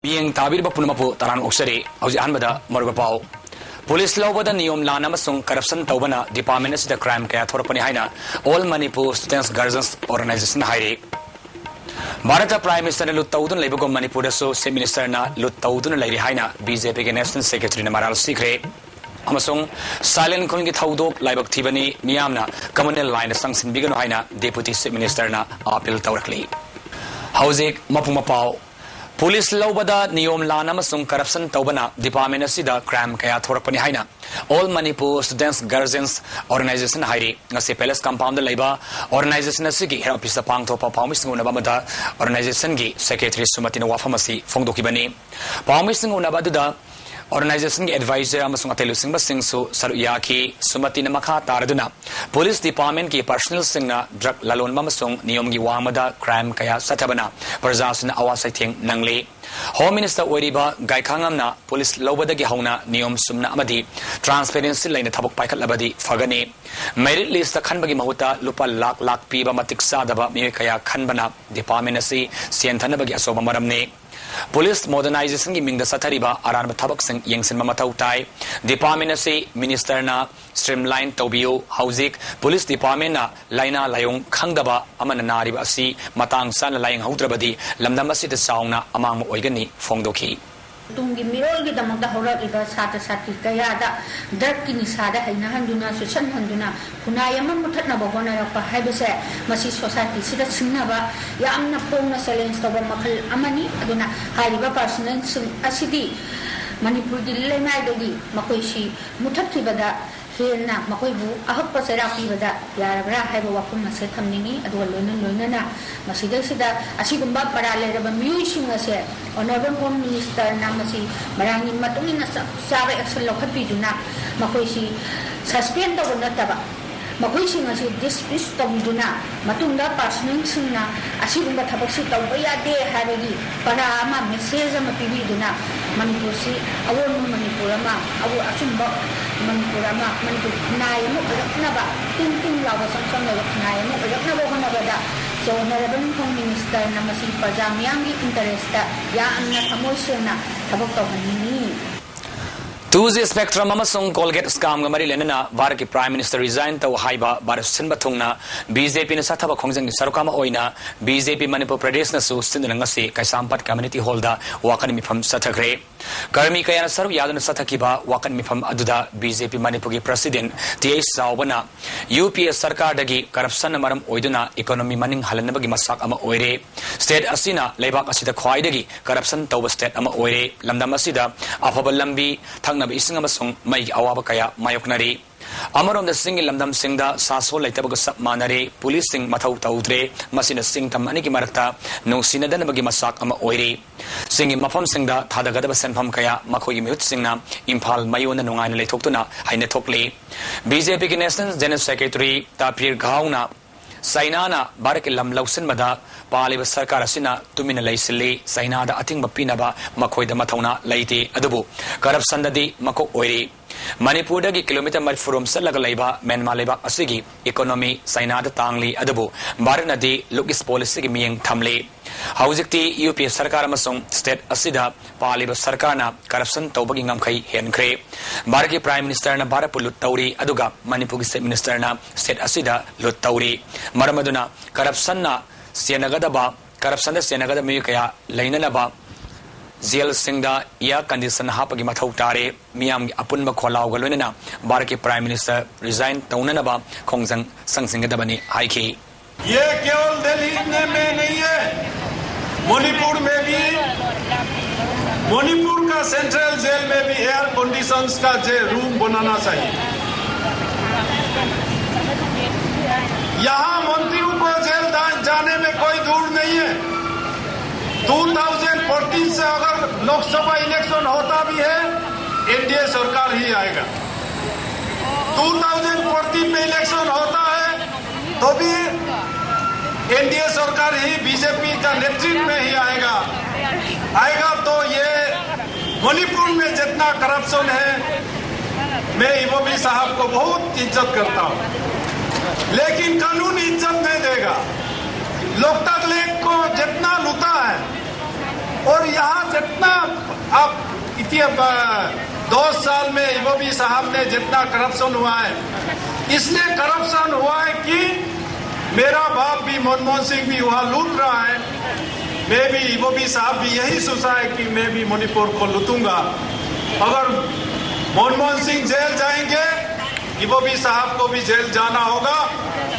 Being Tabir Bapunapu, Taran Oxere, Anbada, Morgapao. Police law with the Neom Lana Masung, corruption Tobana, Department of the Crime Care Thorpanihina, all Manipur Students Guardians Organization Hairi. Bharata Prime Minister Lutaudun Labor Manipur so State Minister Na Lutaudun Lady Haina, BJP National Secretary Namaral Secret. Amasung Silent Kungi Taudok, Libok Tibani, Miamna, Communal Line Sanction Bigan Haina, Deputy State Minister Na Apil Taurakli. Hauzik Mapumapao. Police law bada Neom Lana Masung corruption Tobana, Department of Sida, Crime Kaya Thorpanihina. All Manipur Students Guardians Organization Hairi, Nasi Palace Compound Labor, Organization Sigi, Helpisa Pang Topa Palmisung Nabamada, Organization Gi, Secretary Sumatina Wafamasi, Fongdokibani. Palmisung Nabaduda, Organization Advisor Amasung Atelusing Basingsu, Saruyaki, Sumatina Maka Taraduna. Police Department ki personal singna, Drug Lalon Mamasung, Neom Giwamada, Crime Kaya Satabana, Perzasun Awasaiting Nangli. Home Minister Weriba, Gaikangamna, Police Lobada Gihona, Neom Sumna Amadi, Transparency Lane Tabuk Paikat Labadi, Fagani. Merit list the Kanbagi Mahuta, Lupa Lak Piba Matik Sadaba, Mirkaya Kanbana, Department C, Sientanabagi Asoba Maramne. Police modernization gi mingda satariba aran thabak sing yengsin mamatau tai Department C Minister na streamline tobio hauzik Police Department na laina layong khangdaba amana nariba asi matang san layang haudrabadi lamdam asi de saungna amang mo oigani fongdoki Tungi mirol gi damang da horak iba sata sati kaya da dark kini sada haina handuna susan handuna kunaya mamuthat na bogona rakpa haibase masi society sida singna ba yamna pongna challenge toba makhal amani aduna hariba personal asidi Manipur gi lenai dogi makoisi muthat kibada hena makoibu ahappa serapi bada yarabra haiba wakun mase thamningi adu loina masida sida asigumba parale raba miyuising ase honorable home minister namasi marangi matungina sabe action lokhapi duna makoisi suspend tawna taba makoisi ngasi dismiss tawduna matungda personal singna asigumba thabaksi tawbaya de haragi para ama message ama pibi duna Manipur si awon Manipur ama awu asumba Manipur ama Manipur naya mo na ba ting lawa sang lawa naya mo na ba hona ba da so honorable home minister na masi pajamyang interest ya anna amotion na tabok tawhanini Tuesday Spectrum Amasung Colgate Scam Gamari Lenana, Varaki Prime Minister resigned to Haiba, Barasin Batungna, BJP Nasataba Kongzang Sarukama Oina, BJP Manipur Pradesh Nasu, Sindangasi, Kaisampat Community Holder, Wakanimi from Satagre. Karmi Kayana Saru Yadan Satakiba, Wakanimi from Aduda, BJP Manipugi President, T.A. Sawana, UPS Sarkar Dagi, Karapsan Maram Oiduna, Economy Manning Halanabagi Masak Ama Oire, State Asina, Lebak Asida Kwaidagi, Karapsan Toba State Ama Oire, Lamdamasida, Afabalambi, Nabi ising amasung may awaba kaya mayoknari amarom da singil lamdam singda saso laitabaga sap manare policing mathau taudre masina sing tam ani ki marakta no sinadan bagi masak ama oire singi mafam singda thadaga da senpham kaya makhoi mihut singna imphal mayona nungai na leithoktuna haine thokle BJP ki National General Secretary Tapir Gauna Sainana Barak Lam Lausen Mada Paliba Sarkar Asina Tumina Laisili Saina da Ating Bapinaba Makoi da Matona Laiti Adubu Karab Sandadi Mako Oiri Manipur dagi kilometer mar from Salagalaiba Menmaleba Asigi Economy Saina da Tangli Adubu Baranadi Lugis Policy Ming Tamli Hauzikti UP Sarkar Masong State Asida Paliba Sarkana Corruption Tobagingam Kai Henkre Baraki Prime Minister na Barapulut Tauri Aduga Manipur State Minister na State Asida Lut Tauri Maramaduna Corruption na Sienagadaba Corruption da Sienagada Miyukaya Lainanaba Ziel Singda Ya Condition Hapagi Mathau Tare Miam Apunba Kholau Galunana Baraki Prime Minister resign Taunanaba Kongzang Sangsingadabani Haiki ये केवल दिल्ली में नहीं है मणिपुर में भी मणिपुर का central jail में भी एयर कंडीशंस का रूम बनाना चाहिए यहाँ मंत्रियों को जेल जाने में कोई दूर नहीं है 2014 से अगर लोकसभा इलेक्शन होता भी है एनडीए सरकार ही आएगा 2014 में इलेक्शन होता है तो भी एनडीए सरकार ही बीजेपी का नेतृत्व में ही आएगा तो ये मणिपुर में जितना करप्शन है मैं इबोबी साहब को बहुत इज्जत करता हूं लेकिन कानून इज्जत नहीं देगा लोकतंत्र को जितना लूटा है और यहाँ जितना आप 2 साल में इबोबी साहब ने जितना करप्शन हुआ है, इसलिए करप्शन हुआ है कि मेरा बाप भी मनमोहन सिंह भी वहाँ लूट रहा है, मैं भी इबोबी साहब भी यही सोचा है कि मैं भी मणिपुर को लूटूंगा। अगर मनमोहन सिंह जेल जाएंगे, इबोबी साहब को भी जेल जाना होगा।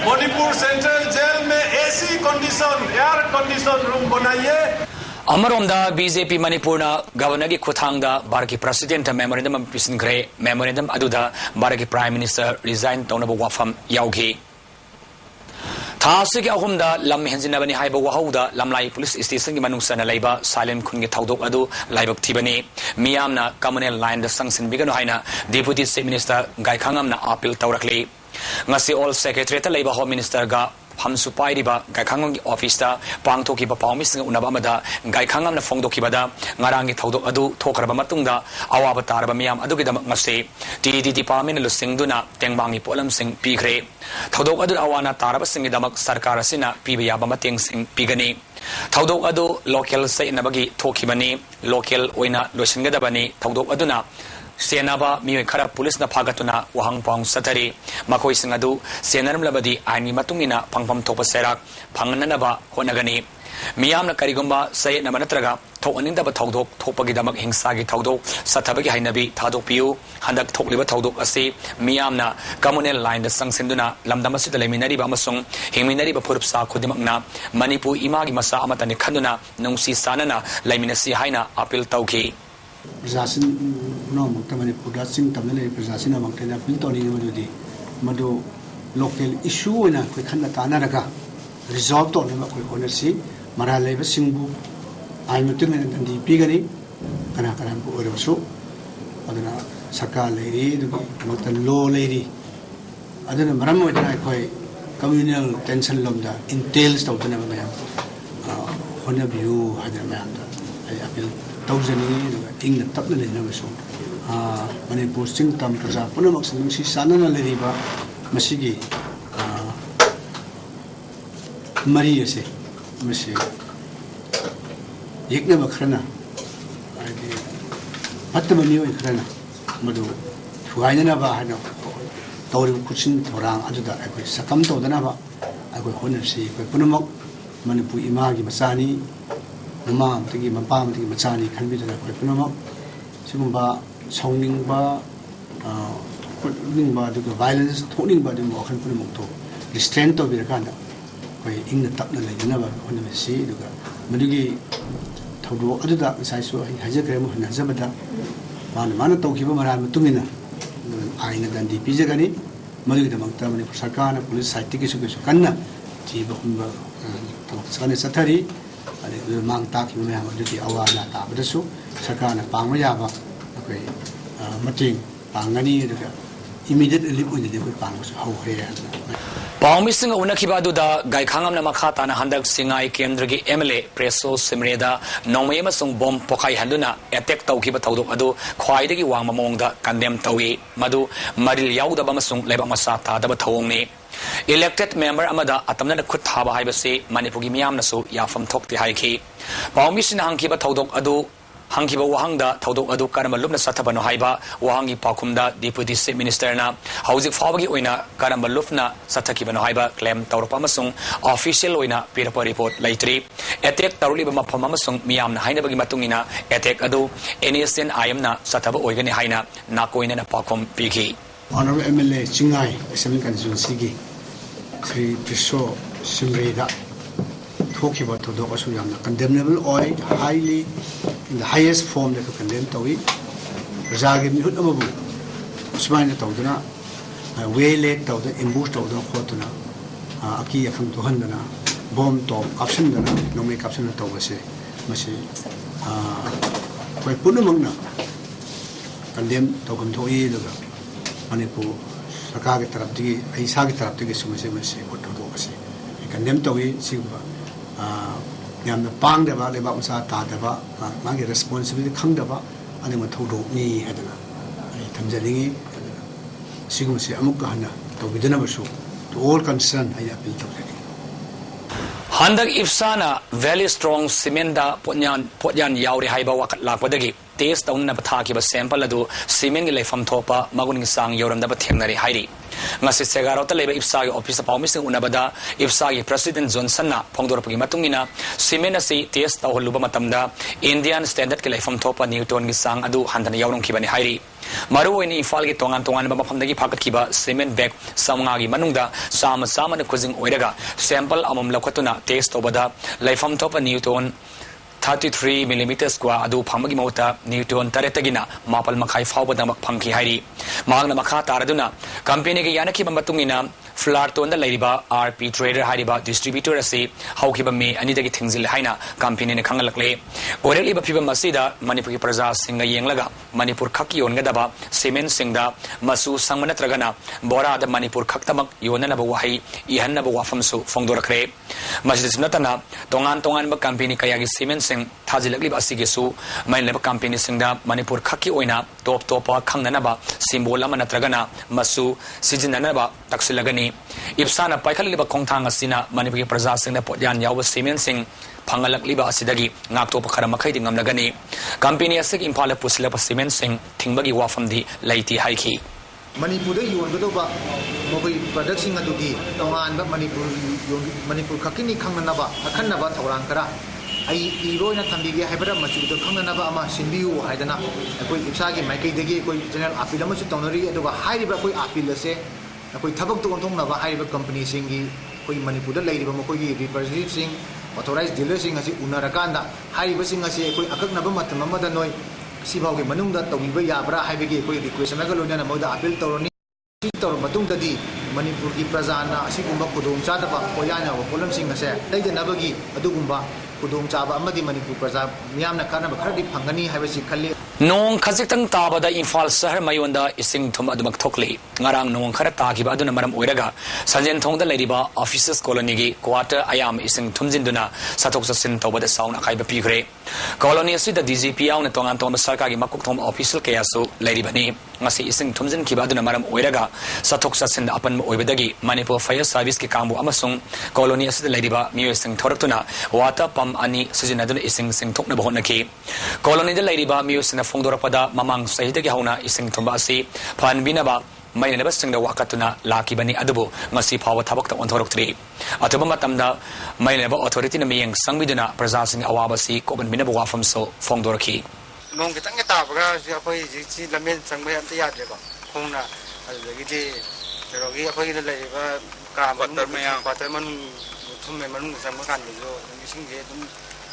मणिपुर सेंट्रल जेल में AC condition, air condition room बनाइए। अमरोंदा बीजेपी मणिपुर गवर्नर की खुथांग भारत की प्रेसिडेंट मेमोरेंडम पिसनग्रे मेमोरेंडम अदुदा भारत की प्राइम मिनिस्टर रिजाइन तौनब वाफम याउगी थासी के अहुमदा लम हेंजिनबनी हाइब वहाउदा लमलाई पुलिस स्टेशन की मनुसना लैबा साइलेंट खुन के थौदोक अदु लाइबक थिबनी मियामना कम्युनल लाइन द संक्शन बिगनो हाइना डेप्यूटी चीफ मिनिस्टर गायखांगमना अपील तौरकली ngasi all secretary ta leiba home minister ga hamsu pairiba gaikhangam gi office ta pangthoki ba pawmis nga unaba amada gaikhangam na phongdoki bada ngarangi thodok adu thokraba matungda awaba taraba miyam adu gi damak ngase TDT department lu singduna tengbangi polam sing pigre thodok adu awana taraba sing gi damak sarkar asina piba yaba mateng sing pigani thodok adu local sai nabagi thokibani local oina losingadabani thodok aduna सेनाबा मियोय खरा police ना फागतुना वहांग पांग सतरी मखोय सिंग अदु सेनरम लबदी आइनी मतुंगिना फंगफम थोप सेराक फंगननबा होनगनी मियामना करिगुंबा सय नमनत्रगा थोअनिंदब थौदोक थोपगी दमक हिंसागी थौदोक सथबगी हाइनबी थादोक PU हंदक थोकलिबा थौदोक असि मियामना communal line the संगसिंदुना लमदम असिद लेमिनरिबा अमसुंग हिंमिनरिबा फुरुपसा खुदिमकना Manipur Imangi मसा अमतनि खंदुना नुंसी सानना लेमिनसि हाइना अपील तौखी प्रजासन नमक मणिपुर सिंह तमने प्रजासन नमक अपील तौनी मधुदी मधु लोकल इशू होना कोई खन्ना तानारगा रिजॉल्व तौने कोई होनसी मरा लेब सिंबु आइ मतुंग दंदी पीगनी कना कना को ओरबसु अदना सरकार लेरी दुगी मतन लो लेरी अदना मरम ओदना कोई communal tension lambda entails तौदना मयाम होनबियु हदना मयाम appeal तौजनी इंग तपन लेनबसु मणिपुर सिंह तम प्रजा पुनमक सिंसी सानना लेरिबा मसिगी मरी असे मसे एकने बखरना आदि फत्तम मियोय खरना मधु थुगाइना बा हनो तौरि कुचिन थोरांग अजुदा अखोय सकम तौदना बा अखोय होनसी अखोय पुनमक मणिपुर इमागी मचानी ममाम तगी मपाम तगी मचानी खनबिदना अखोय पुनमक सिगुंबा सौनिंगबा निंगबा दुगो वायलेंस थोनिंगबा दुगो वखन पुनमक तो रिस्ट्रेन तौबिरकाना कोई इंग तपना लेनबा होनबसी दुगा मदुगी थौदो अदुदा साइसो हाजग्रेम हनजबदा मान मान तौखिबा मरान मतुमिना आइना दंदी पिजगनी मदुगी दमकता मणिपुर सरकार पुलिस साइट की सुके कन्ना जीब हुंबा तमकसने सथरी अरे मांग ताकि मयाम अदुगी अवाना ताबदसु सरकार पांग याबा कोई मटिंग पांगनी दुगा इमीडिएट रिलीफ ओइदे कोई पांगसु हौहे पाउमिसिंग उनखिबादुदा गायखांगमना मखाताना हंदक सिंगाई केंद्र की एमएलए प्रेसो सिमरेदा नौमय मसुंग बॉम पोखाई हंदुना अटैक तौखिबा थौदोक अदु ख्वाइदगी वांगमा मोंगदा कंडेम तौई मदु मरिल याउदबा मसुंग लेबा मसा तादबा थौंगने इलेक्टेड मेंबर अमदा अतमना खुद थाबा हाइबसे मणिपुर की मियामनसु याफम थोकते हाइखि पाउमिसिन हंखिबा थौदोक अदु हंखिबा वहांगदा थौदोक अदु करम लुबना सथबनो हाइबा वहांगी पाखुमदा डिप्यूटी चीफ मिनिस्टर ना हौजिक फावगी ओइना करम लुबना सथखिबनो हाइबा क्लेम तौरपा मसुंग ऑफिशियल ओइना पिरपा रिपोर्ट लैत्री अटैक तौरलिबा मफम मसुंग मियामना हाइनबगी मतुंगिना अटैक अदु एनएसएन आईएमना सथबा ओइगनि हाइना नाकोइना पाखुम पिखि honourable MLA Chingai assembly constituency की श्री प्रिसो सिमरेदा थोखिबा थौदोक असु यामना कंडेमनेबल ओइ highly in the highest form that condemn tawi rajagi mihut amabu usmaina tawduna way late tawda ambush tawda khotuna aki afam to handana bomb to option dana no make option tawbase masi koi punamangna condemn tawgam thoi daga manipu sarkar ge taraf digi aisa ge taraf digi sumase masi otto ase condemn tawi sigba yamna pangdaba leba masa tadaba magi responsibility khangdaba anima thodokni hadana ai thamjalingi sigumse amuk hana tobidana basu to all concerned I appeal to Handak Ipsana Valley Strong Cementa Potyan Yauri Haiba Wakat Lakwadagi taste down na pataki ba sample adu cement gi leifam thopa maguning sang yoram da ba thengnari hairi ngasi segaro ta leba Ipsa gi office pa mising unabada Ipsa gi president Johnson na phongdor pagi matungina cement asi taste taw holuba matamda Indian standard gi leifam thopa Newton gi sang adu handana yaurong khibani hairi maru in Ifal gi tongan ba mafamdagi phakat khiba cement bag samnga gi manungda sama na khujing oiraga sample amam lakwatuna taste obada leifam thopa Newton 33 millimeters kwa adu phangmagi mauta Newton taretagina mapal makhai fawbada mak phangki hairi magna makha taraduna company ge yanaki bamatungina Flarton da laiba RP Trader hariba distributor asi haukiba me anidagi thingzil haina company ne khangalakle oreli ba phiba masida Manipur ki praja singa yenglaga Manipur khaki yongada cement singda masu sangmana tragana bora da Manipur khaktamak yonana ba wahi ihanna ba wafam su fongdorakre masjid natana tongan ba company kayagi cement sing thajilakli ba asige su mainle ba company singda Manipur khaki oina top pa khangnana ba symbol amana tragana masu sijinana ba taksilagani Ipsana paikali ba khongthang asina Manipur praja singna potyan yawa cement sing phangalak liba asidagi ngakto pakhara makhai dingam lagani company asik impala pusla pa cement sing thingbagi wafam di laiti haiki Manipur da yon do ba mobile product sing adudi tongan ba Manipur khakini khangna ba akhanna ba thorang kara ai iroina thambige haibara machu do khangna ba ama sinbiu haidana koi Ipsa gi maikai degi koi general appeal ama chu tonori aduga hairiba koi appeal ase koi thabak to ontong na ba haiba company singi koi Manipur da leiriba mo koi representative sing authorized dealer sing asi unarakanda haiba sing asi koi akakna ba matam amada noi sibau ge manung da tawiba yabra haibege koi request na galona na moda appeal tawroni tor matung dadi Manipur ki prajana asi gumba khudong cha da ba koyana wa problem sing ase leide na bagi adu gumba khudong cha ba amadi Manipur praja miyamna kana ba khardi phangani haibasi khalli Nong khajitang tabada Imphal sahar mayonda ising thum adumak thokli ngarang nong khara tagiba aduna maram oiraga sanjen thongda leiriba offices colony gi quarter ayam ising thumjinduna sathok sasin tawbada sound akaiba pigre colony asida DGP auna tongan tom sarkar gi makuk thom official kayasu leiribani ngasi ising thumjin kiba aduna maram oiraga sathok sasin apan oibadagi Manipur fire service ki kambu amasung colony asida leiriba miyo ising thoraktuna water pump ani sijinaduna ising sing thokna bahonaki colony da leiriba miyo sina fongdorapada mamang sahidagi hauna ising thumba asi phanbinaba mainaba singda wakatuna lakibani adubu ngasi phawa thabakta onthoroktri atuba matamda mainaba authority na miyeng sangbiduna praja sing awabasi koban binaba wafam so fongdoraki nong kitang tabaga si apai ji lamen sangbay anta yadre ba khongna adagi ji rogi apai na laiba ka patar man thumme manung samma kan jo singge dum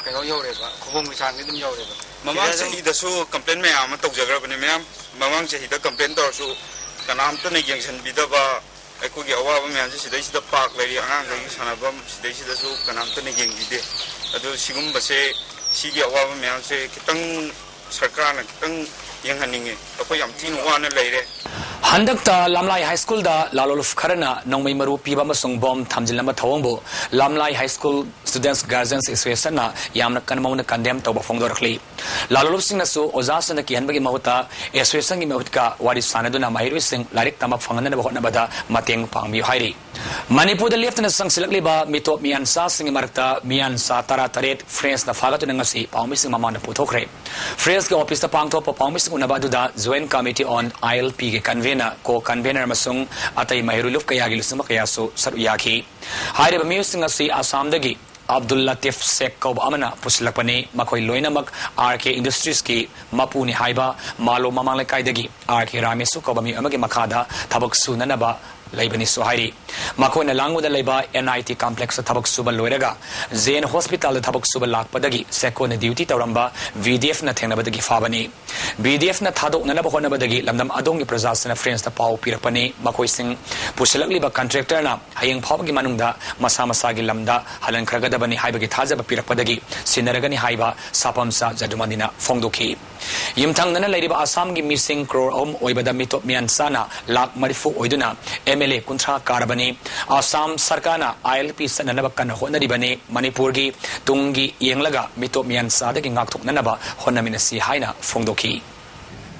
kano yore ba khobong sang ni dum yore ba mamang sahi da su complaint me am tok jagra bani me mamang sahi da complaint tor su kanam to ne yengsan bida ba aku gi awa ba me an si dai si da park lai angang lai sana ba si dai si da su kanam to ne yeng bide adu sigum ba se si gi awa ba me an se kitang sarkar na kitang yang haninge aku yam tin wa na lai re Handakta Lamlai High School da laloluf kharana nongmai maru piba masung bom thamjilama thawangbo Lamlai High School Students Guardians Association na yamna kanmauna condemn tawba fongdorakli laloluf singna su ozas na kihanbagi mahuta association gi mahutka wari sanaduna mahiru sing larik tama phangana ba hotna bada mateng pangmi hairi Manipur da leftna sangsilakli ba mitop mian sa sing marakta mian sa tara taret friends na fagatuna ngasi pawmi sing mamana puthokre friends ge office ta pangtho pa pawmi sing unaba du da joint committee on ILP ge convener ko convener masung atai mahiruluf kaya gilusuma kaya so saru yaki haire ba music asi Assam dagi Abdul Latif Sek Kob Amana puslakpani makoi loinamak RK Industries ki mapuni haiba malo mamang lekai dagi RK Ramesu Kobami amagi makada thabak sunanaba laibani sohairi makoi na langu da laiba NIT complex thabak suba loiraga Zain Hospital thabak suba lakpadagi seko na duty tawramba VDF na thengnabadagi fabani VDF na thadok na ba honabadagi lamdam adong gi prajasana friends ta pau pirakpani makoi sing puslakli ba contractor na hayeng phawgi manungda masa gi lamda halan khragada bani haibagi thajaba pirakpadagi sinaragani haiba sapamsa jadumandina fongdoki yimthang nana lairiba Assam gi missing crore oibada mitop mian sana lak marifu oiduna MLA kuntra karabani Assam sarkana ILP sananaba kan honaribani Manipur gi tungi yenglaga mitop mian sada gi ngakthok nanaba honaminasi haina fongdoki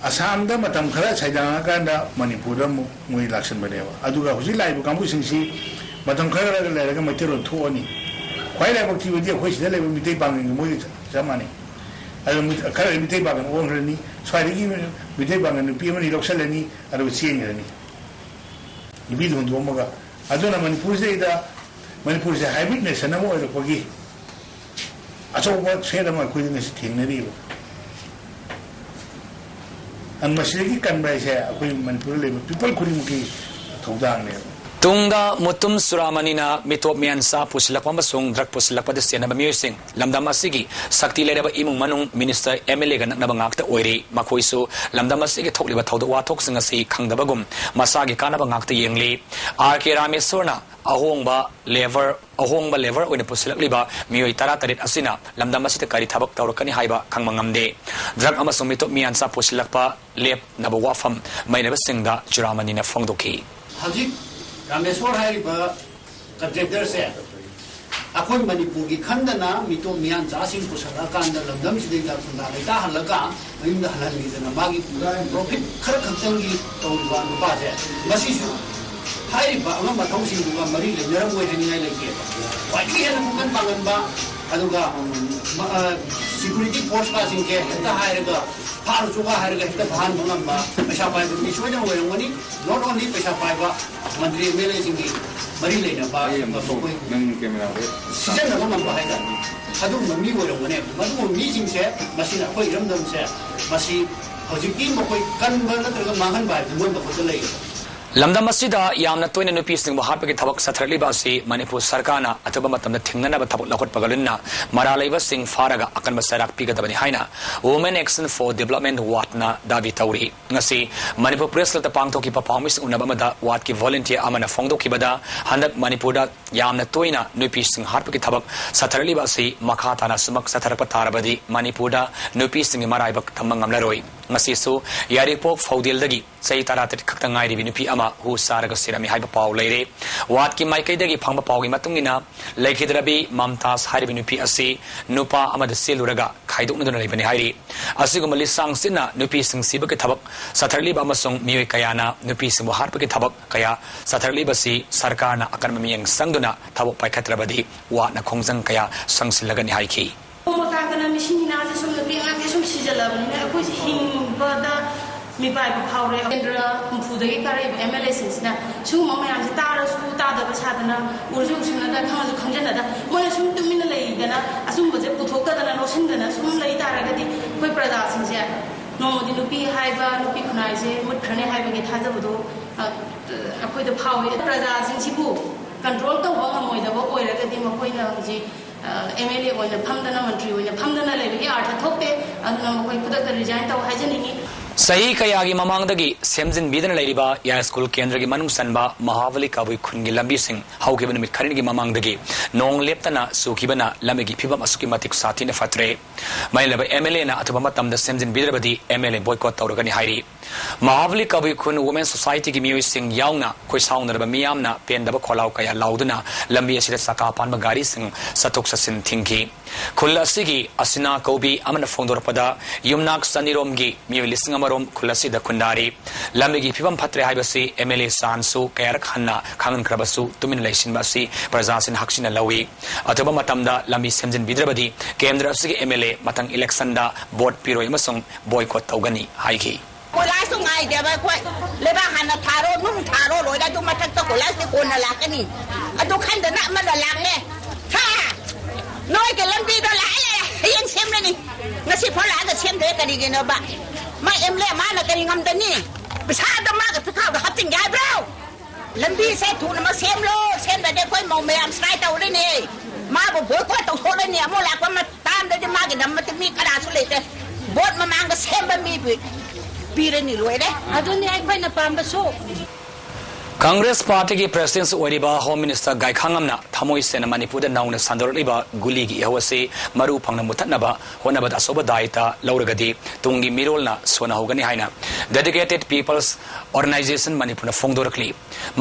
Assam da matam khara chaidanga kanda Manipur da mui laksan banewa aduga huji laibu kambu singsi matam khara lairaga matero thuani ꯈ꯭ꯋꯥꯏ ꯂꯥꯏꯕꯛ ꯊꯤꯕꯗꯤ ꯑꯩꯈꯣꯏ ꯁꯤꯗ ꯂꯩꯕ ꯃꯤꯇꯩ ꯄꯥꯡꯒꯟꯒ ꯃꯣꯏꯒ ꯆꯞ ꯃꯥꯟꯅꯩ ꯑꯗꯨ ꯈꯔ ꯃꯤꯇꯩ ꯄꯥꯡꯒꯟ ꯑꯣꯟꯈ꯭ꯔꯅꯤ ꯁ꯭ꯋꯥꯏꯗꯒꯤ ꯃꯤꯇꯩ ꯄꯥꯡꯒꯟ ꯅꯨꯄꯤ ꯑꯃꯅꯤ ꯂꯧꯁꯤꯜꯂꯅꯤ ꯑꯗꯨꯒ ꯆꯦꯟꯈ꯭ꯔꯅꯤ ꯅꯨꯄꯤꯗꯨ ꯍꯨꯟꯗꯣꯛꯑꯝꯃꯒ ꯑꯗꯨꯅ ꯃꯅꯤꯄꯨꯔꯁꯦ ꯍꯥꯏꯕ꯭ꯔꯤꯠ ꯅꯦꯁꯟ ꯑꯃ ꯑꯣꯏꯔꯛꯄꯒꯤ ꯑꯆꯧꯕ ꯊ꯭ꯔꯦꯠ ꯑꯃ ꯑꯩꯈꯣꯏꯗ ꯉꯁꯤ ꯊꯦꯡꯅꯔꯤꯕ ꯃꯁꯤꯗꯒꯤ ꯀꯟꯕ ꯍꯥꯏꯁꯦ ꯑꯩꯈꯣꯏ ꯃꯅꯤꯄꯨꯔꯗ ꯂꯩꯕ ꯄꯤꯄꯜ ꯈꯨꯗꯤꯡꯃꯛꯀꯤ ꯊꯧꯗꯥꯡꯅꯦꯕ ꯇꯨꯡꯗ ꯃꯨꯇꯨꯝ ꯁꯨꯔꯥꯃꯅꯤꯅ ꯃꯤꯇꯣꯞ ꯃꯤꯌꯥꯟꯁꯥ ꯄꯨꯁꯤꯜꯂꯛꯄ ꯑꯃꯁꯨꯡ ꯗ꯭ꯔꯒ ꯄꯨꯁꯤꯜꯂꯛꯄꯗ ꯆꯦꯟꯅꯕ ꯃꯤꯑꯣꯏꯁꯤꯡ ꯂꯝꯗꯝ ꯑꯁꯤꯒꯤ ꯁꯛꯇꯤ ꯂꯩꯔꯕ ꯏꯃꯨꯡ ꯃꯅꯨꯡ ꯃꯤꯅꯤꯁꯇꯔ MLAꯒ ꯅꯛꯅꯕ ꯉꯥꯛꯇ ꯑꯣꯏꯔꯤ ꯃꯈꯣꯏꯁꯨ ꯂꯝꯗꯝ ꯑꯁꯤꯒꯤ ꯊꯣꯛꯂꯤꯕ ꯊꯧꯗꯣꯛ ꯋꯥꯊꯣꯛꯁꯤꯡ ꯑꯁꯤ ꯈꯪꯗꯕꯒꯨꯝ ꯃꯁꯥꯒꯤ ꯀꯥꯟꯅꯕ ꯉꯥꯛꯇ ꯌꯦꯡꯂꯤ RK Rameswarna ꯑꯍꯣꯡꯕ ꯂꯦꯚꯔ ꯑꯣꯏꯅ ꯄꯨꯁꯤꯜꯂꯛꯂꯤꯕ ꯃꯤꯑꯣꯏ 13 ꯑꯁꯤꯅ ꯂꯝꯗꯝ ꯑꯁꯤꯗ ꯀꯔꯤ ꯊꯕꯛ ꯇꯧꯔꯛꯀꯅꯤ ꯍꯥꯏꯕ ꯈꯪꯕ ꯉꯝꯗꯦ ꯗ꯭ꯔꯒ ꯑꯃꯁꯨꯡ ꯃꯤꯇꯣꯞ ꯃꯤꯌꯥꯟꯁꯥ ꯄꯨꯁꯤꯜꯂꯛꯄ ꯂꯦꯞꯅꯕ ꯋꯥꯐꯝ ꯃꯩꯅꯕꯁꯤꯡꯗ ꯆꯨꯔꯥꯃꯅꯤꯅ ꯐꯣꯡꯗꯣꯛꯈꯤ ꯍꯧꯖꯤꯛ रामेश्वर कंट्रेक्टर से अखोई मणिपुर की खंडना मितो मियान जासिंग पुसला कांद लंदम सिदेगा खुंदा लेता हलगा मयुम दा हलनगिदना मागी प्रॉफिट खर खंतंगी तौरिबा नुपाजे मसीसु हाइबा अमा मथौसिंग दुगा मरी लेनरम ओइ हनियाय लेगे वाइकी हेन मुगन पागनबा अदुगा सिक्युरिटी फोर्स का सिंगे हता हायरगा फार चुगा हायरगा हता भान मंगबा पैसा पाइबा मिसोइना ओइरंगनी नॉट ओनली पैसा पाइबा मंत्री MLA सिंगी मरी लेना बा नंग कैमरा पे सीजन नगम नंबर है अदु मम्मी ओइरंगने मदु मी सिंगसे मसिना कोइ रमदमसे मसि हजिकी मकोइ कनबा नत्रगा माहन बा दुमन बखत लई lamdam asida yamna toina nupi singbo hapagi thabak sathraliba asi manipur sarkarna ataba matamda thingnana ba thabak lakot pagalunna maralaiba sing faraga akanba sarak pigadabani haina women action for development watna davi tauri ngasi manipur press lata pangthoki pa pawmis unaba mada wat ki volunteer amana phongdoki bada handak manipur da yamna toina nupi sing hapagi thabak sathraliba asi makha tana sumak satharapa tarabadi manipur da nupi sing maraibak thamangamlaroi ngasi su yaripok faudil dagi sei taratit khakta ngai ribi nupi ama hu saraga sirami haiba paw leire wat ki mai kaidagi phangba pawgi matungina leikhidrabi mamtas haribi nupi asi nupa amada seluraga khaidoknaduna leibani hairi asiguma lisang sina nupi sing sibaki thabak satharliba amasung miyoi kayana nupi singbo harpaki thabak kaya satharliba si sarkarna akanma miyang sangduna thabak paikhatrabadi watna khongjang kaya sangsilagani haiki mi bai bu phawre kendra mphu de kare MLA sinsna chu ma mayam si ta ra su ta da ba cha da na urju suna da khang ju khang jana da mo na sum tumin lei da na asum ba je pu thok da na no sin da na sum lei ta ra ga di koi prada sin se no mo di nupi hai ba nupi khunai se mut khane hai ba ge tha ja bu do akoi da phawre prada sin si bu control ta wa ma moi da ba oi ra ga di ma koi na ji MLA oi na pham da na mantri oi na pham da na lei ba gi artha thokte adu na mo koi khuda ka resign ta hai jani ni सही कयागी ममांगदगी सेमजिन बिदन लैरिबा या school केंद्र की मनुंग सनबा महावली काबुई खुनगी लंबी सिंह हौगिबन मित खरिनगी ममांगदगी नोंग लेप्तना सुखिबना लमेगी फिबम असुकी मतिक साथिने फत्रे मैलबा MLA ना अथवा मतमद सेमजिन बिदरबदी MLA boycott तौरगनी हाइरी Mahavali Kabui खुन वुमेन सोसाइटी की मियोई सिंह याउना कोई साउंदरबा मियामना पेंदबा खोलाव कया लाउदना लंबी असिदा सका पानबा गाड़ी सिंह सतोक ससिन थिंगी खुल्ला सिगी असिना कौबी अमन फोंदोरपदा युमनाक सनिरोमगी मियोई लिसिंग rom khulasi da khundari lamigi phibam phatre haibasi MLA sansu kayarak hanna khangan krabasu tumin laisin basi prajasin haksina lawi ataba matamda lambi semjin bidrabadi kendra asigi MLA matang election da vote piroi amasung boycott tawgani haiki kolai su ngai de ba koi leba hanna tharo num tharo loi da du matak to kolai se kona lakani adu khanda na ma da lakne ha noi ke lambi da la yen semle ni ngasi phola da sem de kari ge no ba ma MLA ma na kari ngam dani bisa da ma ga phikhaw da hatin gai bro lambi se thu na ma sem lo sem da de koi mau me am strai taw le ni ma bo boy ko taw so le ni mo la ko ma tam da ma ga dam ma mi kara su le te bot ma mang ga sem ba mi bi re ni loi de adun ni ai khoi na pam ba so Congress Party की president ओरिबा home minister गाय खांगमना थमोई सेना मणिपुर दा नाउना संदोरलिबा गुली की हवसे मरु फंगना मुथनबा होनबा असोबा दायता लौरगदी तुंगी मिरोलना सोना होगनी हाइना डेडिकेटेड पीपल्स ऑर्गेनाइजेशन मणिपुर फोंदोरकली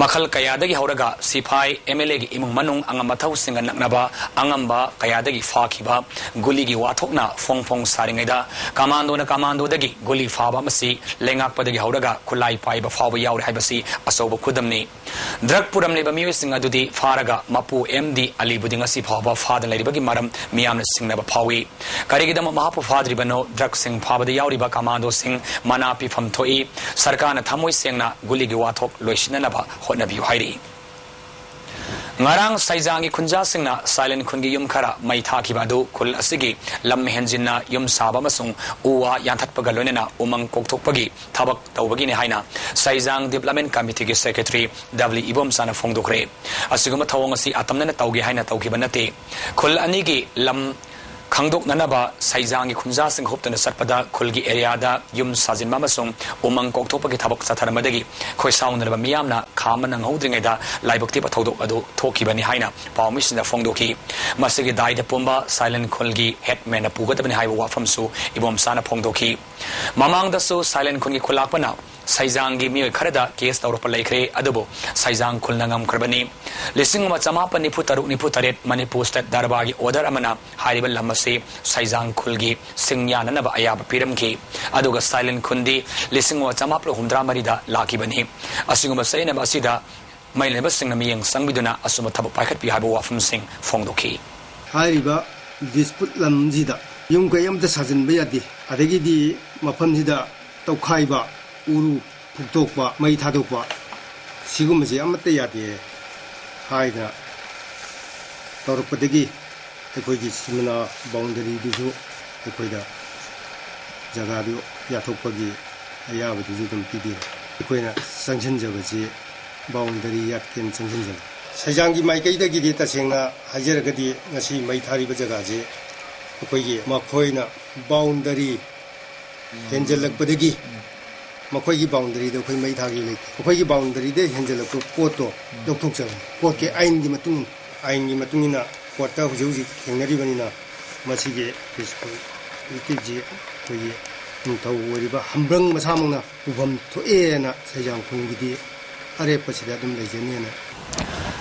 मखल कयादगी हौरगा सिफाई MLA की इमुंग मनुंग अंगम मथौ सिंग नकनबा अंगमबा कयादगी फाखिबा गुली की वाथोकना फोंग फोंग सारिंगैदा कमांडो दगी गुली फाबा मसी लेंगाकपदगी हौरगा खुलाई पाइबा फाबा याउर हाइबसी असोबा खुदम ड्रग पुरमलेबा मियोइसिंग अदुदि फारगा मपु MD अली बुदिंग असि फाबा फादन लेरिबगी मरम मियामन सिंगनबा फावी करिगिदम महापु फाद्रिबनो ड्रग सिंग फाबदा यावरिबा कमांडो सिंग मना पिफम थोई सरकारना थमोइ सेंगना गुलिगी वाथोक लोइसिननबा होटनबियु हाइरि ngarang saizangi khunja singna silent khungi yum khara mai thakiba du khul asigi lam henjinna yum saba masung uwa yanthatpaga loinena umang kokthokpagi thabak tawbagi ne haina saizang development committee gi secretary W Ibom sana phongdokre asiguma thawong asi atamna tawgi haina tawkiba nate khul anigi lam khangdok nanaba saizangi khunja sing hoptana sarpada khulgi area da yum sajin mamasung umang kokthopagi thabak satharmadagi khoi saunaba miyamna khamana nghodringai da laibokti pa thodok adu thokibani haina pawmisna phongdoki masigi daida pomba silent khulgi headman pugatabani haiwa wafamsu ibom sana phongdoki mamang da so silent khulgi khulakpana saizangi mioi kharada case tawrpa laikre adubo saizang khulnangam kharbani lisingma chamapa nipu taruk nipu taret manipur state darbagi order amana hairibal lamase saizang khulgi singya nanaba ayaba piramki aduga silent khundi lisingma chamapa humdra marida lakibani asingma saina basida maileba singna miyang sangbiduna asuma thabu paikhat pi haibo wafum sing phongdoki hairiba dispute lamjida yum kayam ta sajin bayadi adegi di mafam jida tawkhaiba uru phukdokpa mai thadokpa sigumase amata yade haida torpadagi ekhoi simna boundary dusu ekhoida jaga du yathokpagi ayaba dusu dum pidi ekhoina sanction jabase boundary yatken sanction jab sajangi mai kaidagi di tasengna hajaragadi ngasi mai thariba jaga je ekhoigi makhoina boundary henjelakpadagi मखोई की boundary दो कोई मई थागी ले मखोई की boundary दे हेंजल को coat तो doctor चंग coat के आइन की मतुंग ना कोट ता हुजु खेंगरी बनिना मसी के पिसको इतिजी कोई थौ ओरिबा हमब्रंग मसामंगना उभम थोएना सजांग खुंगिदी अरे पछिदा दुम लेजेनेना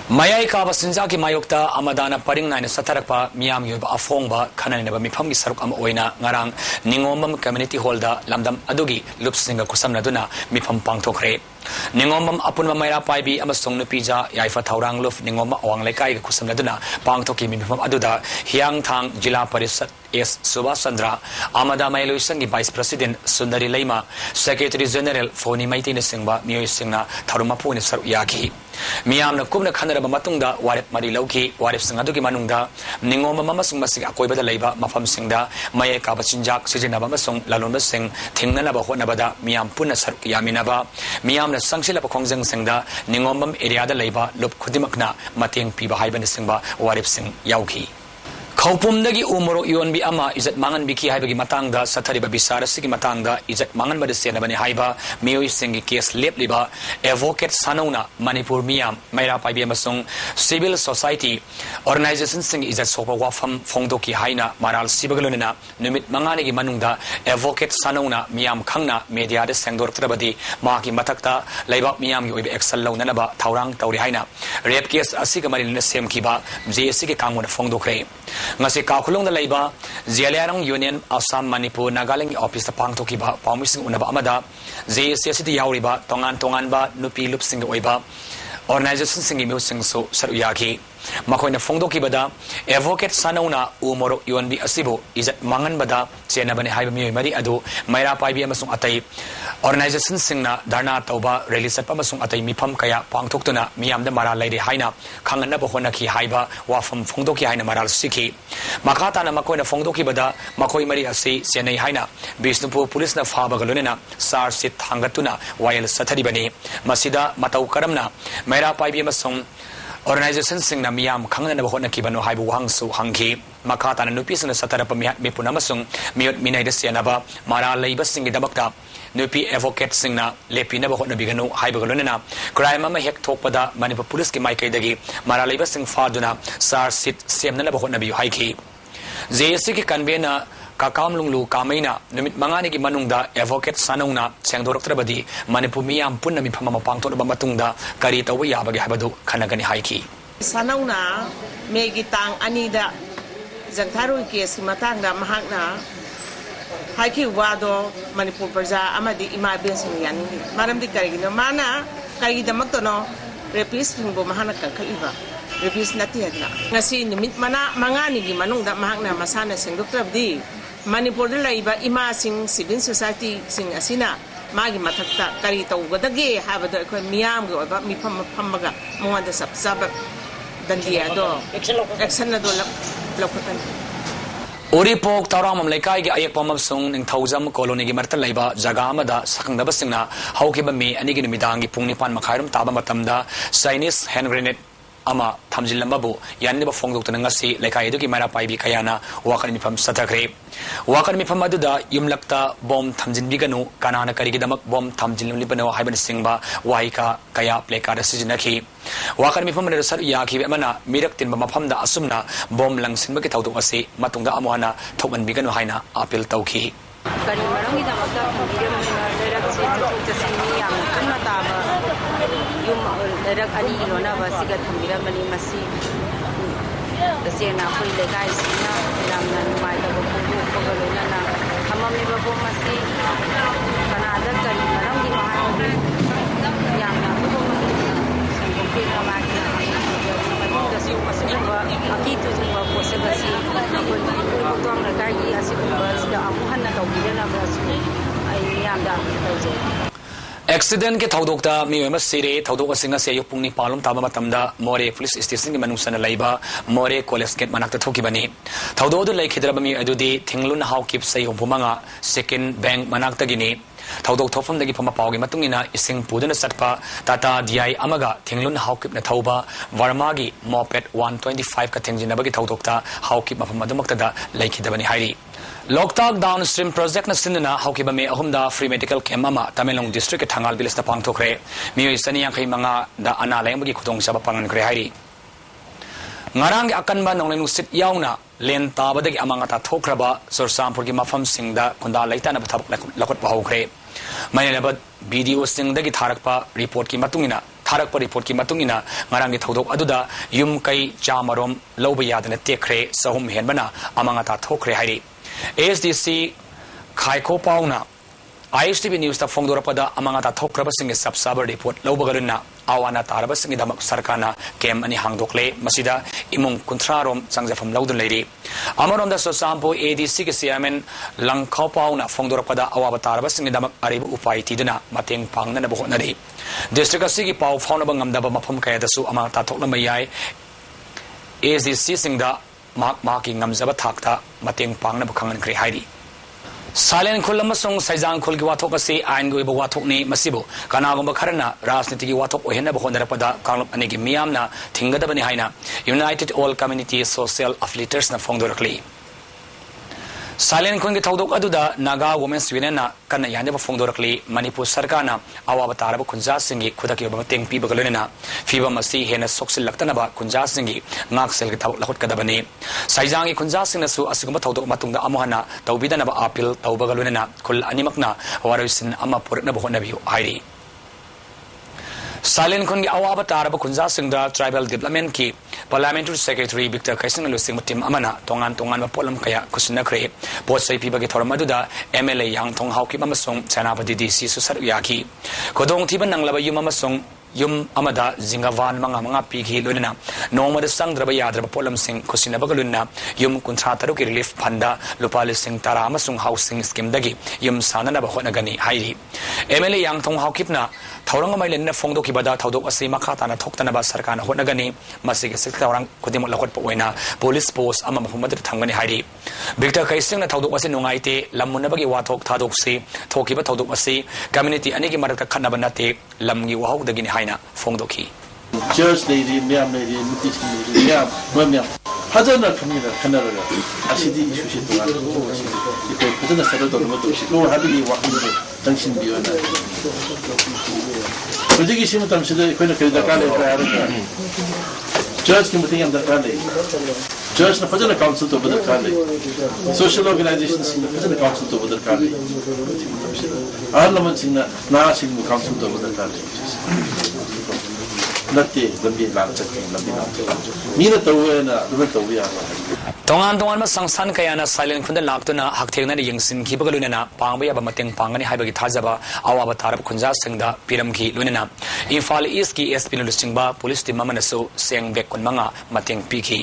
mayai ka basinja ki mayokta amadana paring naina satharakpa miyam yoba afongba khananeba mifam gi saruk am oina ngarang ningombam community hall da lamdam adugi lupsinga kusamna duna mifam pangthokre ningombam apunma maira paibi amasong nupija yaifa thaurang luf ningomba awang lekai ga kusamna duna pangthoki mifam aduda hiang thang jila parisad S Subhash Chandra amada mailoi sangi vice president Sundari Leima secretary general Foni Maitina Singba miyoi singna tharuma puni saru yaki miyamna kumna khanaraba matungda warep mari lauki warep singa dugi manungda ningoma mamasung masing akoibada leiba mafam singda maye ka bachinjak sijinaba masung lalonba sing thingnana ba honabada miyam punna saru yaminaba miyamna sangshila pa khongjang singda ningombam area da leiba lup khudimakna mateng piba haiban singba warep sing yauki Kaupumdagi umuro yonbi ama izat mangan biki haibagi matangda sathariba bisara sigi matangda izat mangan bada senabani haiba miyoi singi case lepliba advocate sanauna Manipur miyam maira paibi amasung civil society organization singi izat sopa wafam phongdoki haina maral sibagalonina numit mangani gi manungda advocate sanauna miyam khangna media de sengdortrabadi maki matakta leiba miyam gi oibe excel launanaba thaurang tauri haina rape case asiga marilina semkiba JSC gi kangmona phongdokre ngasi kakhulong da leiba Zialarang Union Assam Manipur Nagaland office pangthoki ba pamising unaba amada JSC di yauriba tongan ba nupi lupsing oiba organization singi musing so saruyaki makoina phongdoki bada advocate sanauna umoro yonbi asibo izat mangan bada chenabani haiba mi mari adu maira paibi amasung atai organization singna dharna tauba release pa amasung atai mifam kaya pangthoktuna miyamda mara lairi haina khangana ba honaki haiba wafam phongdoki haina maral sikhi makata na makoina phongdoki bada makoi mari asi chenai haina Bishnupur police na phaba galonena sar sit hangatuna wail sathari bani masida matau karamna maira paibi amasung organization singna miyam khangna ba hona kibano haibu hangsu hangki makata na nupi sina satarapa mi punamasung miyot minai da sianaba mara leiba singi dabakta nupi advocate singna lepina ba hona biganu haibu galonena crime ama hek thokpada Manipur police ki maikai dagi mara leiba sing faduna sar sit semna ba hona bi haiki JSC ki convener kakam lunglu kamaina numit mangani ki manungda advocate sanauna sengdoroktrabadi Manipur miyam punna mi phama pangthor ba matungda kari taw yabagi habadu khanagani haiki sanauna megi tang anida jangtharoi case matangda mahakna haiki wado Manipur praja amadi ima bensin yani maramdi karigino mana karigidamaktono रेपिस हिंगो Mahana कंखलिबा रेपिस नतियना ngasi numit mana mangani gi manungda mahakna masana sengdoktrabdi manipur da laiba ima sing civil society sing asina magi mathakta kari tawgadage habada ko miyam go ba mi phammaga monganda sabsaba dandia do action na do lokatan Oripok Tauramam Lekai Ayak Pamsung and Tauzam colony Marta Laiba, Zagamada, Sakandabasina, Haukiba me, Anigin Midangi, Punipan Makairam, Tabamatamda, Chinese hand grenade. Ama Tamzilambabu, Yaniba Fongo Tanangasi, Lekai Duki Marapai Kayana, Wakani from Satakre. Wakani from Maduda, Yumlakta, Bomb Tamzin Biganu, Kanana Karigidamak, Bomb Tamzin Libano, Hiban Singba, Waika, Kaya, Plekara Sijanaki. Wakani from the Yaki Emana, Miraktin Mapamda Asumna, Bomb Langsin Makitauasi, Matunda Amoana, Toman Biganu Haina, Apil Tauki. Darak ani ilona basiga thambira mani masi tasena khoi legai sina ramna mai da ko ko lona na hamami ba ko masi kana ada kari maram di mahai yamna ko ko ke kama ki da su masumba akitu zumba ko se basi ko to amra kai asiku da amuhanna tawbira na basu ai yamda tawje Accident ke Taudokta, Miama Siri, Taudoka Singer say Puni Palum Tamatamda, More Police Station Manusana Laiba, More College Get Manaka Tokibani. Taudo Lake Hidrabami Adudi, Tinglun How Keep Say Pumanga, Second Bank Manakta Guinea. Taudok Tofam the Gipama Pagi Matungina, Ising Pudana Satpa, Tata Di Amaga, Tinglun How Keep Natauba, Varmagi, Moped 125 Katinjinabagi Taudokta, How Keep Mapamadumakta, Lake Hidabani Hairi. Loktak downstream project na sinna hawkiba me ahumda free medical camp ama Tamelong district ke Thangal Bilis na pangthokre miyo isaniang kay mga da analayang bagi kutong sa papangan kre hairi ngarang akan ba nong lengusit yauna len tabadagi amanga ta thokraba sorsampur gi mafam singda kunda laita na bathap lakot pa hokre maina ba video singdagi tharakpa report ki matungina tharakpa report ki matungina ngarang gi thodok aduda yum kai chamarom loba yadana tekre sahum henbana amanga ta thokre hairi ASDC Kaiko Pauna ISTV News ta Fongdorapada Amangata Tokrabasing Subsaber report Lobagaruna Awana Tarabasing Damak Sarkana Kem Ani Hangdokle Masida Imung Kuntrarom Sangza from Loudon Lady Amaron da Sosampo ADC Siamen Langkau Pauna Fongdorapada Awatarabasing Damak Aribu Upai Tiduna Mating Pangna Bohonari District Sigi Pau Faunabangam Daba Mapum Kayadasu Amata Toklamayai ASDC Singda Marking Namzaba Takta, Mating Pang Nabukangan Kri Haidi. Silent Kulamasong Saizang Kulgiwatokasi, Angu Watokni, Masibo, Kanagum Bakarana, Rasniti Watok, Ohena Bohonarapada, Kalop Anigi Miamna, Tingadabani Haina, United All Community Social Affiliators na Fongdorakli. Silent Kungi Taudok Aduda, Naga Women's Winena, Kana Yaneva Fongdorakli, Manipur Sarkana, Awabatara Kunja Singi, Kudaki Bating Pibagaluna, Fiba Masi, Hena Soxil Laktanaba, Kunja Singi, Naxel Lakot Kadabani, Saizangi Kunja Sinasu, Asuma Taudok Matunda Amohana, Taubidanaba Apil, Taubagaluna, Kul Animakna, Warisin Amapur Nabohonabu, Heidi. Silent Kungi Awabatara Kunja Singda, Tribal Development Ki, Parliamentary Secretary Victor Kaising Lusing Tim Amana, Tongan Polam Kaya, Kusina Kre, Port Sai Pibagitor Maduda, MLA Yang Tong Hauki Mamasong, Chanapa DDC Susaruyaki, Kodong Tiban Nanglaba Yumamasong, Yum Amada, Zingavan Manga Piki Lunina, no Mother Sang Drabayadra Polam Sing, Kusina Bagaluna, Yum Kuntrataruki Relief Panda, Lupali Sing Taramasung Housing Skim Dagi, Yum Sanana Bahonagani, Heidi. MLA Yang Tong Haukipna, Tauranga Mailena Fongdoki Bada, Taudok Asima Katana, Toktanaba Sarkana Honagani, Masik Sektorang, Kodimo Lakot Poena, Police Post, Amamahumad Tangani Heidi. Victor Kaising, Taudok was in Nungaite, Lamunabagi Watok, Tadoksi, Tokiba Taudokasi, Community Aniki Maraka Kanabanate, Lamgi Wahok the Guinea Haina, Fongdoki. Church lady, Miam lady, Mutis lady, Miam, Hazana Kamina, Canada, Asidi, Sushi, Hazana settled on the motor, she go happily walking junction beyond that. Production time should have quite a Church can be under Kali. Church na Fajana Council over the Kali. Social organizations in the Fajana Council over the Kali. Parliaments in the National Council over the Kali. Not the Lambi Lanchak, Lambi Nina Tawena, the Ritawia. Tongan tongan sangsan kaya na silent khunda laktuna hakthengna ni yengsin ki bagaluna na pangba ba mateng pangani haibagi thajaba awaba tarab khunja singda piram ki lunena Imphal East ki SP Nulusingba police team mamanasu sengbek konmanga mateng piki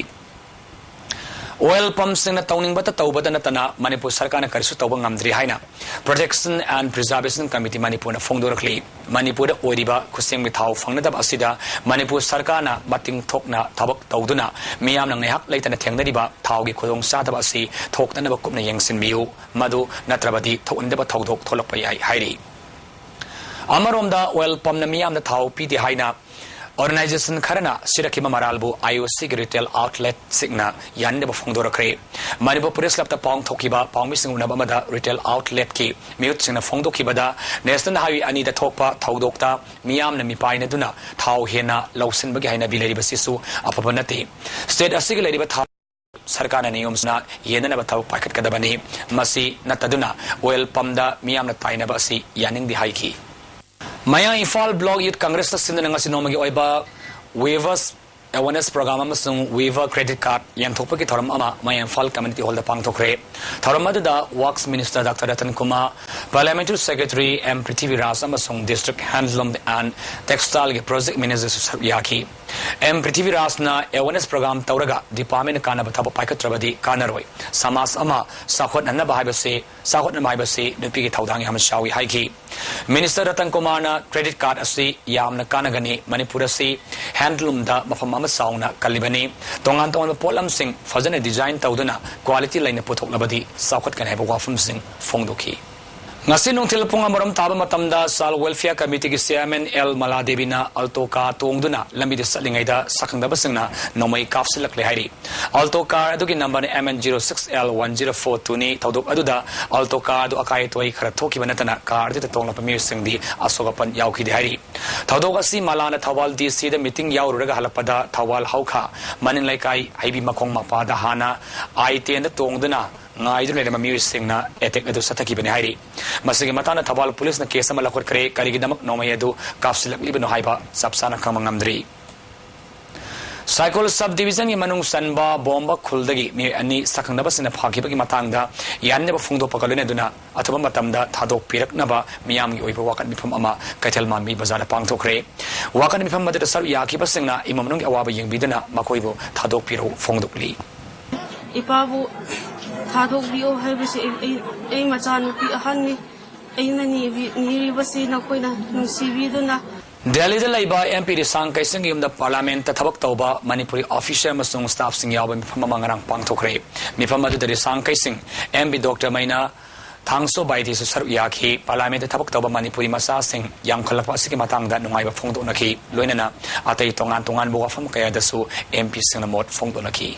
oil pumps sing na tawning bata tawbata na tana Manipur sarkar na karisu tawba ngamdri haina Protection and Preservation Committee Manipur na phongdorakli Manipur da oiriba khuseng mi thau phangnadab asida Manipur sarkar na mating thokna thabak tawduna miyam nang nehak leitana thengdariba thau gi khodong sadaba asi thoknanaba kupna yengsin biu madu natrabadi thokndaba thodok tholakpa yai hairi Amaromda oil pump na miyam na thau piti haina Organization Karana Sirakima Maralbu IOC retail outlet signa Yande Bafongdora Kre Manipo Police Lapta Pong Tokiba Pong Missing Unabamada retail outlet ki Mute Sing Fongdo Kibada Nestan Highway Anida Tokpa Thaudokta Miam Namipai Naduna Tau Hena Lausen Bagina Bilari Basisu Apabanati State Asigilari Bath Sarkana Niumsna Yena Batau Packet Kadabani Masi Nataduna Oil Pamda Miam Nataina Basi Yaning the Haiki Maya Imphal Blog Youth Congress na sinananga sinomagi oiba waivers awareness program amasung waiver credit card yan thokpa ki thoram ama Maya Imphal community hall da pangthokre thoram da Works Minister Dr. Ratan Kumar Parliamentary Secretary M Prithvi Raj amasung District Handloom and Textile Project Manager Yaki M Prithvi Raj na awareness program tauraga department kana bathaba paikatrabadi kanaroi samas ama sakhot nanna bahaibase sakhot na maibase nupi ki thaudang yam shawi haiki Minister Ratan Kumar na credit card asi yamna kanagani Manipur asi handloom da mafam ama sauna kalibani tongan tongan polam sing fazana design tauduna quality line puthok labadi sakhot kan heba wafum sing phongdoki ngasi nungthil punga moram taba matamda sal welfare committee ki chairman L Maladevi na alto ka tongduna lambi de salingai da sakhangda basingna nomai kapsilak le hairi alto car adu ki number MN06L1042 ni thodok aduda alto car adu akai toi khara thoki banatana car de tongla pami singdi asogapan yauki de hairi thodok asi malana thawal DC da meeting yaururaga halapada thawal hauka manin laikai haibi makong mapa da hana I10 da tongduna ngai dun le mami singna etek adu sataki bani hairi masigi matana thawal police na case amala khor kare karigi damak nomai adu kapsilak libno haiba sapsana khamangamdri Cycle subdivision ki manung sanba bomba khuldagi mi ani sakhangdaba sina phakibagi matangda yanne ba phungdo pakalune duna athoba matamda thadok piraknaba miyam gi oiba wakan mifam ama kaithelma mi bazar pangthokre wakan mifam madata sar yaki basingna imamnung gi awaba yengbiduna makoibo thadok piro phongdokli ipabu thadok bio haibasi ei machan pi ahanni eina ni basi na koina nusibiduna Delhi da laiba MP Risang kaising yum da parliament ta thabak tawba Manipuri officer masung staff sing yaw mifam mangarang pangthokre mifam adu da Risang kaising MP Dr. Maina Thangso baiti su saru yaki parliament ta thabak tawba Manipuri masa sing yam khalapa asiki matang da nungai ba phongdo nakhi loinana atai tongan buwa fam kaya da su MP sing mot phongdo nakhi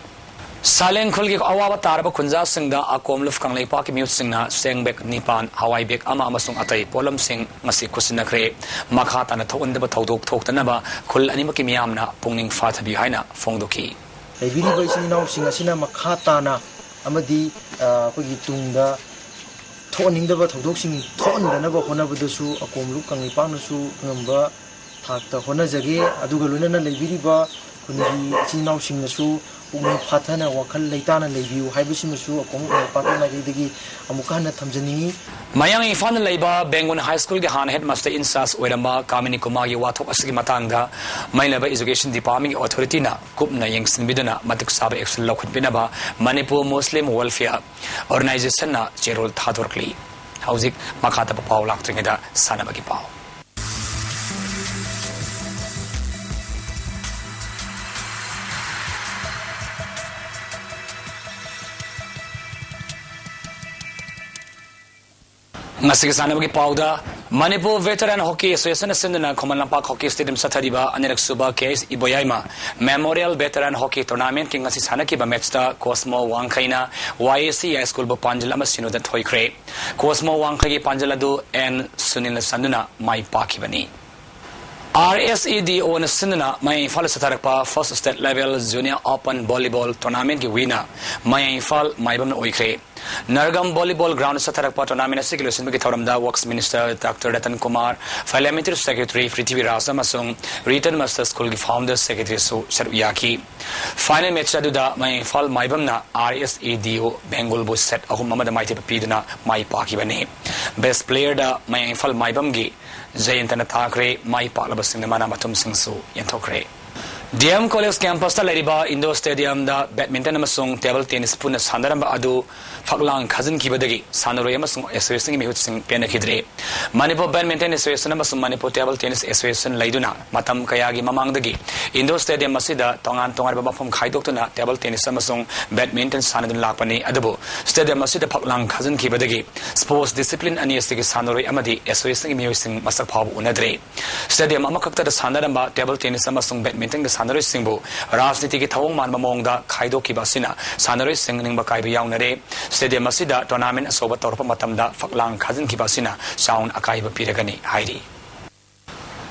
Salen khulgi awaba taraba khunja singda akom luf kanglai pa ki mute singna sengbek nipan hawai bek ama amasung atai polam sing ngasi kusinakre makha ta na thonde ba thodok thoktana ba khul ani maki miyamna pungning fa thabi haina phongdoki Biri ba isin naw sing asina makha ta na amadi kogi tungda thoning da ba thodok sing thon da na ba hona ba su akom luf kanglai pa na su ngamba thakta hona jage aduga luna na leibiri ba kungi isin naw sing na su Puming Patana wakal laitana lebiu haibisimusu akomu patana digi amukana thamjani Mayang Imphal laiba Bengun High School ge han headmaster insas oiramba Kamini Kumar gi wathok asigi matangda mailaba education department authority na kupna yengsin biduna matik saba action lokhut binaba Manipur Muslim Welfare Organization na cherol thadorkli hauzik makhata paw laktringeda sanabagi paw Ngasig sanabagi pauda Manipur Veteran Hockey Association sindana Khomanlampak Hockey Stadium sathariba anirak suba case iboyaima Memorial Veteran Hockey Tournament king ngasi sanaki ba match ta Cosmo Wangkhaina YAC High School ba Panjala masino da thoikre Cosmo Wangkhagi Panjala du and Sunil Sanduna mai pakibani RSEDO na sindana Maya Imphal satharakpa first state level junior open volleyball tournament ki winner Maya Imphal maibam na oikre Nargam Volleyball Ground Satarakpa Tournament Circulation Biki Thoramda Works Minister Dr. Ratan Kumar, Parliamentary Secretary Prithvi Raj Amasung, Return Master School Founder Secretary Su Saruyaki. Final match Aduda Mai Fal Maibamna RSEDO Bengal Bush set Ahum Mamada Maiti Piduna Mai Pakibane. Best player da Mai Fal Maibamgi Jayantana Thakre Mai Palabasing Mana Matum Singsu Yantokre. DM College Campus ta lariba Indo Stadium da badminton amasung table tennis puna sandaramba adu Faklang Kazan Kibadagi Sanaro amasung Association Mihut Sing Penakidre Manipur Badminton Association amasung Manipur Table Tennis Association Laiduna Matam Kayagi Mamangdagi Indo Stadium Masida Tongan Tongar Babam Khaidokuna Table Tennis amasung Badminton Sanadun Lakpani Adabu Stadium Masida Faklang Kazan Kibadagi Sports Discipline Aniestigi Sanaro Amadi Association Mihut Sing Masak Pabu Unadre Stadium Amakakta Sandaramba Table Tennis amasung Badminton Sanaro Singbu Rajniti ki thawong man mamongda khaido ki basina Sanaro Sing ning bakai bi yaunare Stadium Masida tournament asoba torpa matamda Faklang Kazan ki basina sound akai ba piragani hairi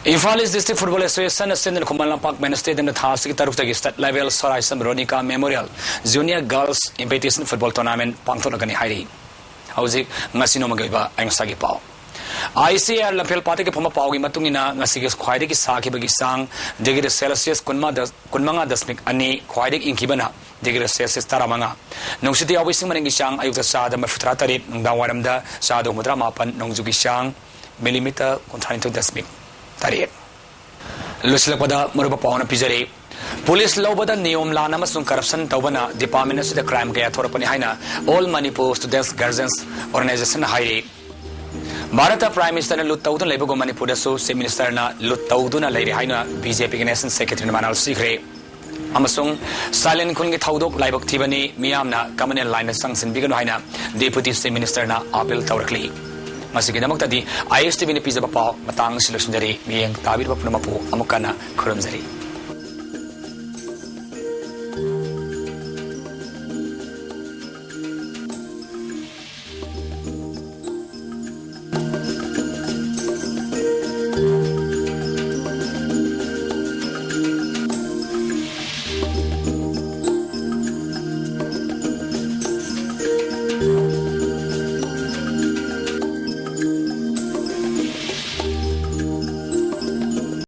Imphal East District Football Association Ascendant Kumalang Park Men Stadium Thasi ki taruk tagi state level Soraisam Ronika Memorial Junior Girls Invitation Football Tournament pangthonagani hairi Hauzik ngasino magaiba angsagi pau ICR Lapel Party ke Poma Paugi Matungina, Nasigis Quaidik Saki Bagisang, degree Celsius Kunmanga Dasmik Ani, Quaidik in Kibana, degree Celsius Taramanga. No city always Mangisang, Ayuta Sada Mafutratari, Ndawaramda, Sado Mudramapan, Nongzukishang, millimeter Contranto Dasmik. Tariet. Luslapada Murba Pauna Pizari. Police Lobada Neom Lana Masung Corruption Tobana, Department of the Crime Gaya Torapani Haina, All Manipur Students Guardians Organization Hairi. Bharata Prime Minister lut tawdun leibago Manipur da so Chief Minister na lut tawduna leiri haina BJP National Secretary Manal Sikre amasung silent kungi thawdok laibak thibani miyamna communal line sanction bigano haina Deputy Chief Minister na appeal tawrakli masigi namakta di ISTV ni pizza pa matang solution dari miyang tabir pa punamapu amukana khuramjari